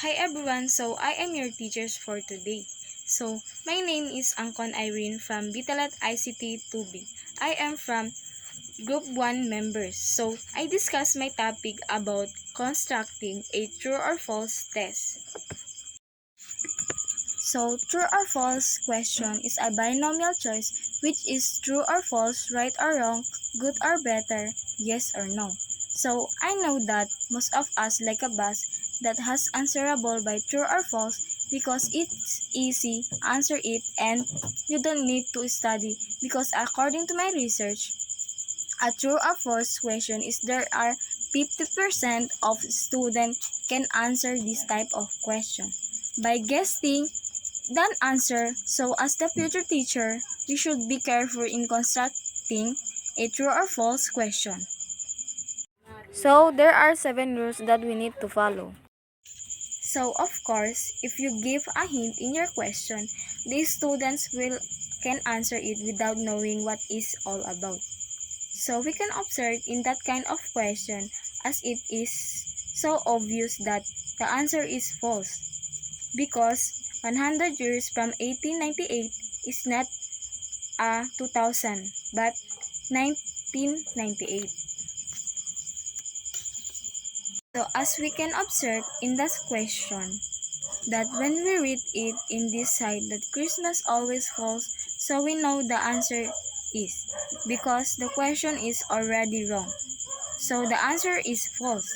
Hi everyone, so I am your teachers for today. So, my name is Angkon Irene from Bitalat ICT 2B. I am from Group 1 members. So, I discuss my topic about constructing a true or false test. So, true or false question is a binomial choice which is true or false, right or wrong, good or better, yes or no. So, I know that most of us like a bus that has answerable by true or false because it's easy, answer it, and you don't need to study because according to my research, a true or false question is there are 50% of students can answer this type of question. By guessing the answer, so as the future teacher, we should be careful in constructing a true or false question. So, there are 7 rules that we need to follow. So, of course, if you give a hint in your question, the students can answer it without knowing what it's all about. So, we can observe in that kind of question as it is so obvious that the answer is false because 100 years from 1898 is not 2000 but 1998. So as we can observe in this question, that when we read it in this side that Christmas always falls, so we know the answer is because the question is already wrong. So the answer is false.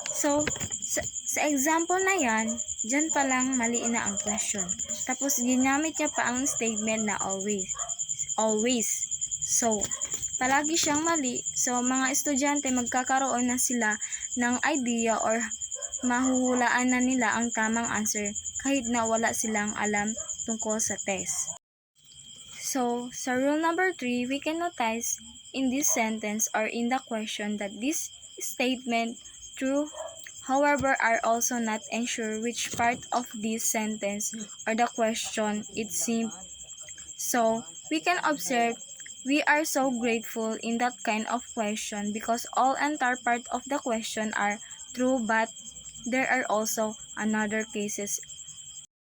So sa example na yan, dyan pa lang mali na ang question. Tapos ginamit niya pa ang statement na always. Always. So, palagi siyang mali. So, mga estudyante magkakaroon na sila ng idea or mahuhulaan na nila ang tamang answer kahit na wala silang alam tungkol sa test. So, sa rule number 3, we can notice in this sentence or in the question that this statement true, however, are also not ensure which part of this sentence or the question it seems. So, we can observe we are so grateful in that kind of question because all entire part of the question are true but there are also another cases.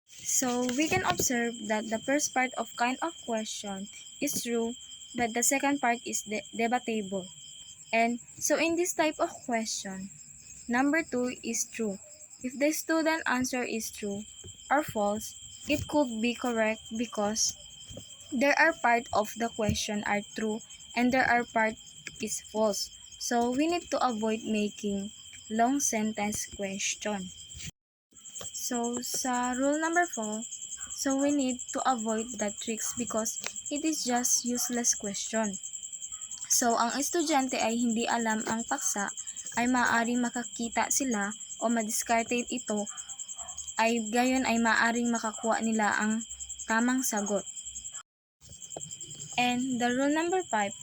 So, we can observe that the first part of kind of question is true but the second part is debatable. And so in this type of question, number 2 is true. If the student answer is true or false, it could be correct because there are part of the question are true and there are part is false. So we need to avoid making long sentence question. So sa rule number 4, so we need to avoid the tricks because it is just useless question. So ang estudyante ay hindi alam ang paksa ay maaaring makakita sila o madiskarte ito ay gayon ay maaaring makakuha nila ang tamang sagot. And the rule number 5,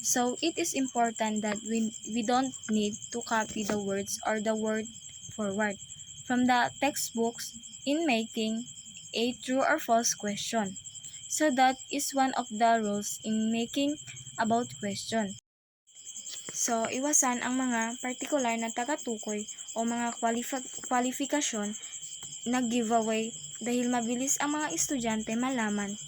so it is important that we don't need to copy the words or the word for word from the textbooks in making a true or false question. So that is one of the rules in making about question. So, iwasan ang mga partikular na tagatukoy o mga kwalifikasyon na giveaway dahil mabilis ang mga estudyante malaman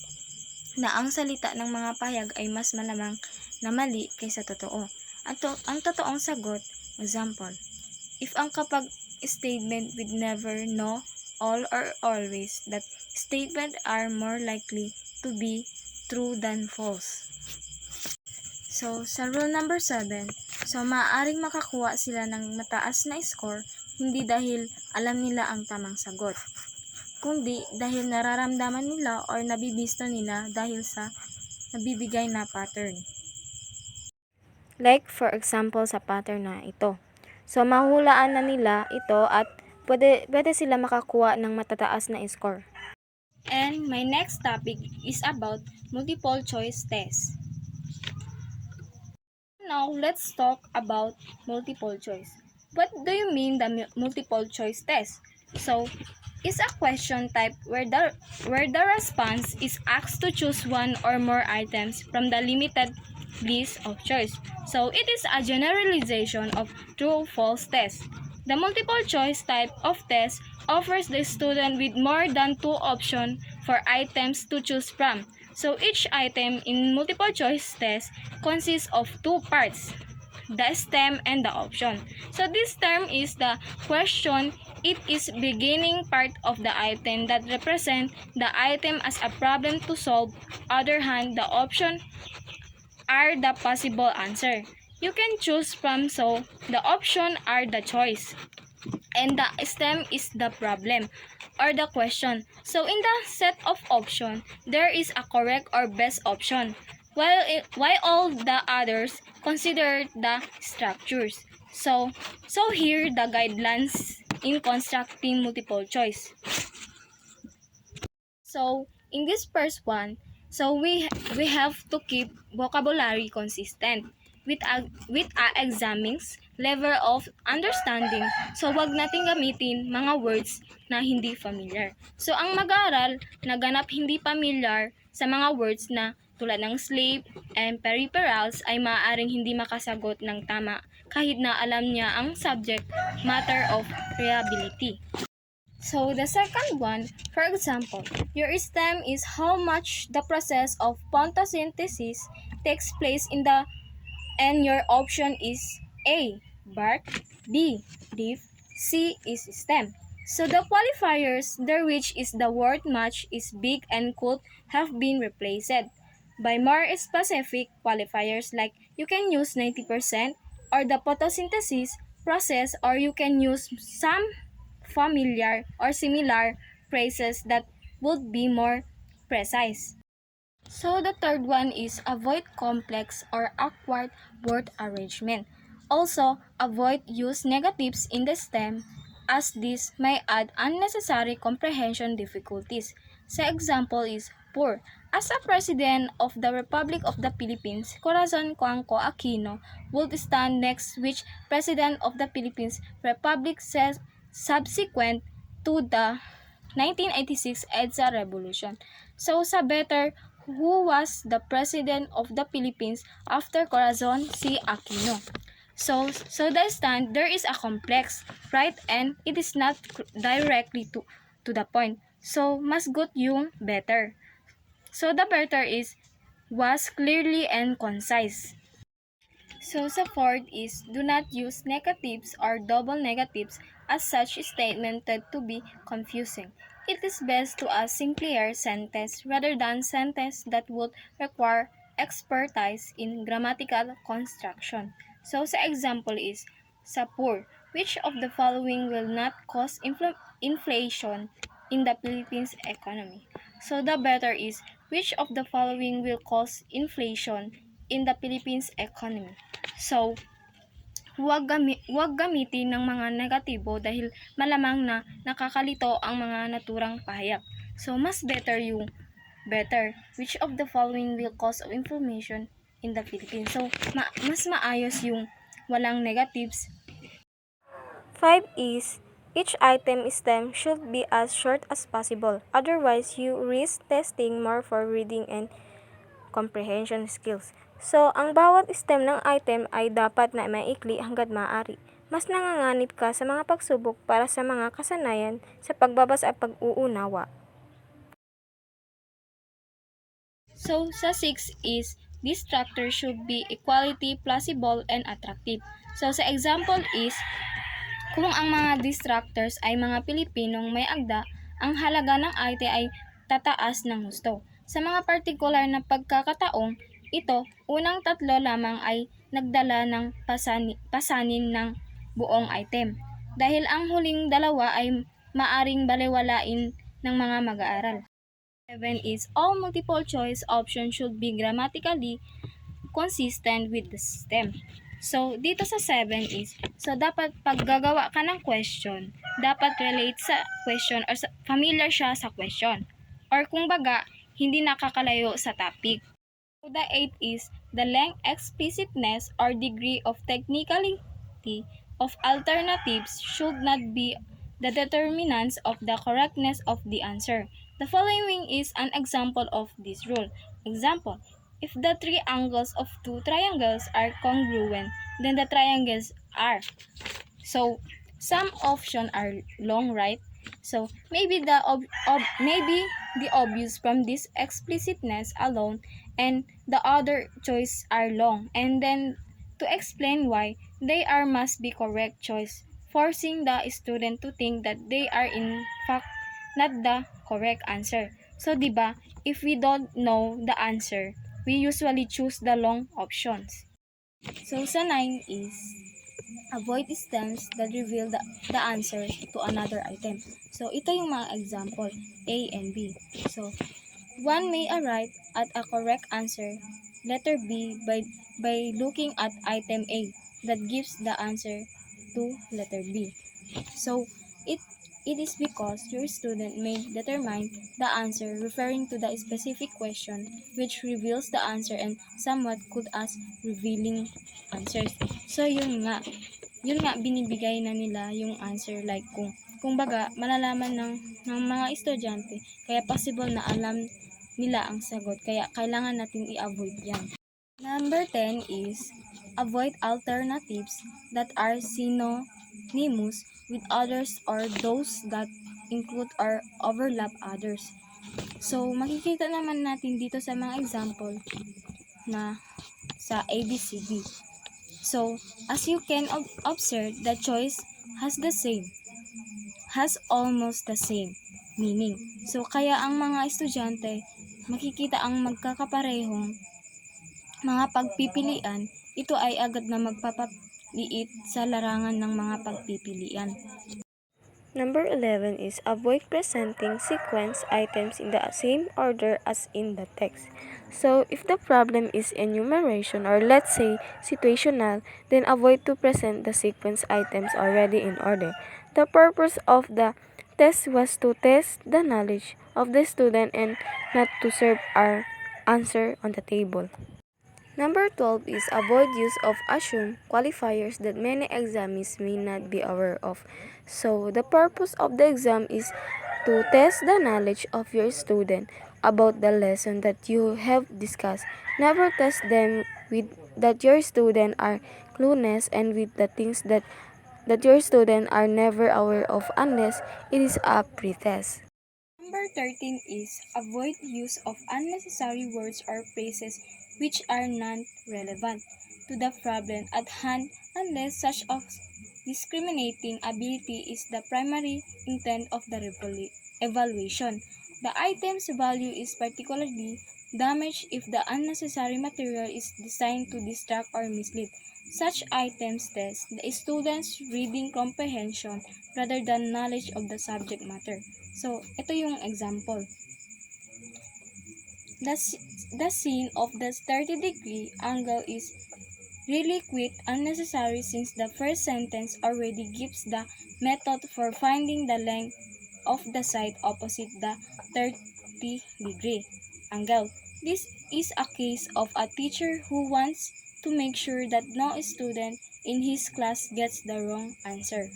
na ang salita ng mga pahayag ay mas malamang na mali kaysa totoo. At ang totoong sagot, example, if ang kapag statement with never, no, all, or always, that statement are more likely to be true than false. So, sa rule number 7, so maaaring makakuha sila ng mataas na score hindi dahil alam nila ang tamang sagot, kundi dahil nararamdaman nila or nabibisto nila dahil sa nabibigay na pattern. Like for example sa pattern na ito. So, mahulaan na nila ito at pwede sila makakuha ng matataas na score. And my next topic is about multiple choice test. Now, let's talk about multiple choice. What do you mean the multiple choice test? So, it's a question type where the response is asked to choose one or more items from the limited list of choice. So, it is a generalization of true-false test. The multiple choice type of test offers the student with more than two options for items to choose from. So each item in multiple choice test consists of two parts, the stem and the option. So this term is the question. It is beginning part of the item that represent the item as a problem to solve. Other hand, the option are the possible answer. You can choose from, so the option are the choice and the stem is the problem or the question. So in the set of option, there is a correct or best option, while all the others consider the structures. So here the guidelines in constructing multiple choice. So in this first one, so we have to keep vocabulary consistent with a examines level of understanding. So wag nating gamitin mga words na hindi familiar. So ang mag-aaral naganap hindi familiar sa mga words na tulad ng slave and peripherals ay maaaring hindi makasagot ng tama kahit na alam niya ang subject matter of reliability. So the second one, for example, your stem is how much the process of photosynthesis takes place and your option is A, bark, B, leaf, C is stem. So the qualifiers there which is the word much is big and could have been replaced by more specific qualifiers like you can use 90% or the photosynthesis process, or you can use some familiar or similar phrases that would be more precise. So the third one is avoid complex or awkward word arrangement. Also, avoid use negatives in the stem as this may add unnecessary comprehension difficulties. So example is poor. As a President of the Republic of the Philippines, Corazon Coangco Aquino would stand next which President of the Philippines Republic says subsequent to the 1986 EDSA Revolution. So sa better, who was the President of the Philippines after Corazon C. Aquino? So the stand, there is a complex, right? And it is not directly to the point. So mas good yung better. So the better is was clearly and concise. So sa fourth is do not use negatives or double negatives as such statement tend to be confusing. It is best to a simpler sentence rather than sentence that would require expertise in grammatical construction. So sa example is sa poor, which of the following will not cause inflation in the Philippines economy? So the better is which of the following will cause inflation in the Philippines economy? So, huwag gamitin ng mga negatibo dahil malamang na nakakalito ang mga naturang pahayag. So, mas better yung better. Which of the following will cause of inflammation in the Philippines? So, mas maayos yung walang negatives. 5 is each item stem should be as short as possible. Otherwise, you risk testing more for reading and comprehension skills. So, ang bawat stem ng item ay dapat na maikli hanggat maaari. Mas nanganganib ka sa mga pagsubok para sa mga kasanayan sa pagbabasa at pag-uunawa. So, sa 6 is this structure should be equality, plausible, and attractive. So, sa example is kung ang mga distractors ay mga Pilipinong may agda, ang halaga ng IT ay tataas ng husto. Sa mga partikular na pagkakataong ito, unang tatlo lamang ay nagdala ng pasanin ng buong item. Dahil ang huling dalawa ay maaring balewalain ng mga mag-aaral. 7 is all multiple choice options should be grammatically consistent with the system. So, dito sa 7 is, so dapat pag gagawa ka ng question, dapat relate sa question or familiar siya sa question. Or kung baga, hindi nakakalayo sa topic. So, the 8 is, the length, explicitness, or degree of technicality of alternatives should not be the determinants of the correctness of the answer. The following is an example of this rule. Example, if the three angles of two triangles are congruent, then the triangles are. So, some options are long, right? So maybe maybe the obvious from this explicitness alone, and the other choice are long, and then to explain why they are must be correct choice, forcing the student to think that they are in fact not the correct answer. So, di ba, if we don't know the answer, we usually choose the long options. So, sa 9 is avoid stems that reveal the answer to another item. So, ito yung mga example, A and B. So, one may arrive at a correct answer, letter B, by looking at item A that gives the answer to letter B. So, it it is because your student may determine the answer referring to the specific question which reveals the answer and somewhat could ask revealing answers. So, yun nga binibigay na nila yung answer like kung baga malalaman ng mga estudyante kaya possible na alam nila ang sagot kaya kailangan natin i-avoid yan. Number 10 is avoid alternatives that are synonymous with others or those that include or overlap others. So, makikita naman natin dito sa mga example na sa ABCD. So, as you can observe, the choice has almost the same meaning. So, kaya ang mga estudyante makikita ang magkakaparehong mga pagpipilian, ito ay agad na magpapaliit sa larangan ng mga pagpipilian. Number 11 is avoid presenting sequence items in the same order as in the text. So, if the problem is enumeration or let's say situational, then avoid to present the sequence items already in order. The purpose of the test was to test the knowledge of the student and not to serve our answer on the table. Number 12 is avoid use of assumed qualifiers that many examinees may not be aware of. So, the purpose of the exam is to test the knowledge of your student about the lesson that you have discussed. Never test them with that your student are clueless and with the things that your student are never aware of unless it is a pretest. Number 13 is avoid use of unnecessary words or phrases which are non-relevant to the problem at hand unless such of discriminating ability is the primary intent of the evaluation. The item's value is particularly damaged if the unnecessary material is designed to distract or mislead. Such items test the student's reading comprehension rather than knowledge of the subject matter. So, ito yung example. The scene of the 30-degree angle is really quite unnecessary since the first sentence already gives the method for finding the length of the side opposite the 30-degree angle. This is a case of a teacher who wants to make sure that no student in his class gets the wrong answer.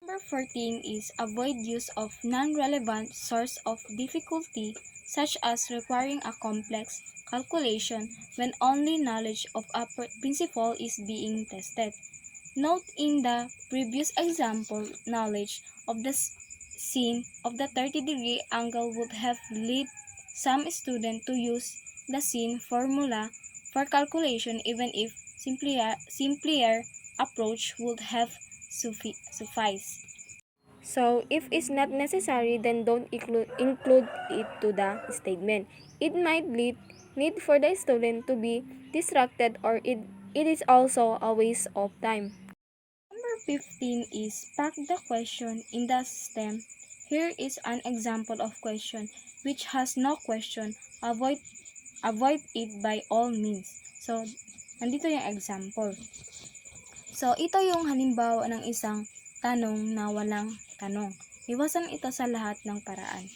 Number 14 is avoid use of non-relevant source of difficulty such as requiring a complex calculation when only knowledge of a principle is being tested. Note in the previous example, knowledge of the scene of the 30-degree angle would have led some student to use the scene formula for calculation even if simpler approach would have suffice. So, if it's not necessary, then don't include it to the statement. It might need for the student to be distracted or it is also a waste of time. Number 15 is pack the question in the stem. Here is an example of question which has no question. Avoid it by all means. So, nandito yung example. So, ito yung halimbawa ng isang tanong na walang tanong. Iwasan ito sa lahat ng paraan.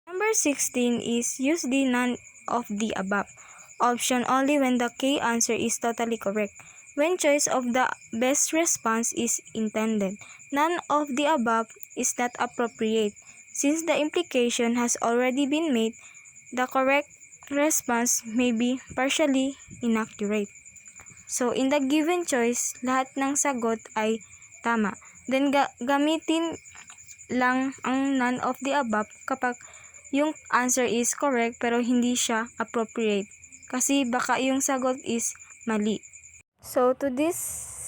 Number 16 is use the none of the above option only when the K answer is totally correct. When choice of the best response is intended, none of the above is not appropriate. Since the implication has already been made, the correct response may be partially inaccurate. So, in the given choice, lahat ng sagot ay tama. Then gamitin lang ang none of the above kapag yung answer is correct pero hindi siya appropriate. Kasi baka yung sagot is mali. So, to this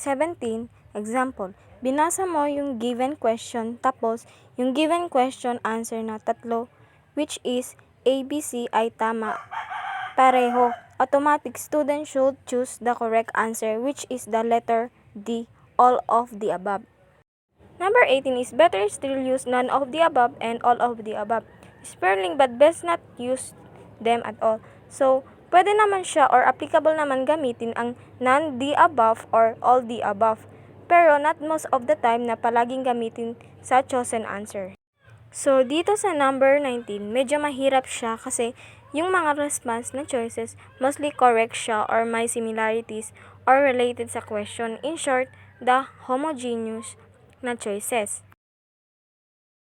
17 example, binasa mo yung given question tapos yung given question answer na tatlo which is A, B, C ay tama pareho. Automatic student should choose the correct answer which is the letter D, all of the above. Number 18 is better still use none of the above and all of the above. Sparingly but best not use them at all. So, pwede naman siya or applicable naman gamitin ang none the above or all the above. Pero not most of the time na palaging gamitin sa chosen answer. So, dito sa number 19, medyo mahirap siya kasi yung mga response na choices mostly correct siya or may similarities or related sa question. In short, the homogeneous na choices.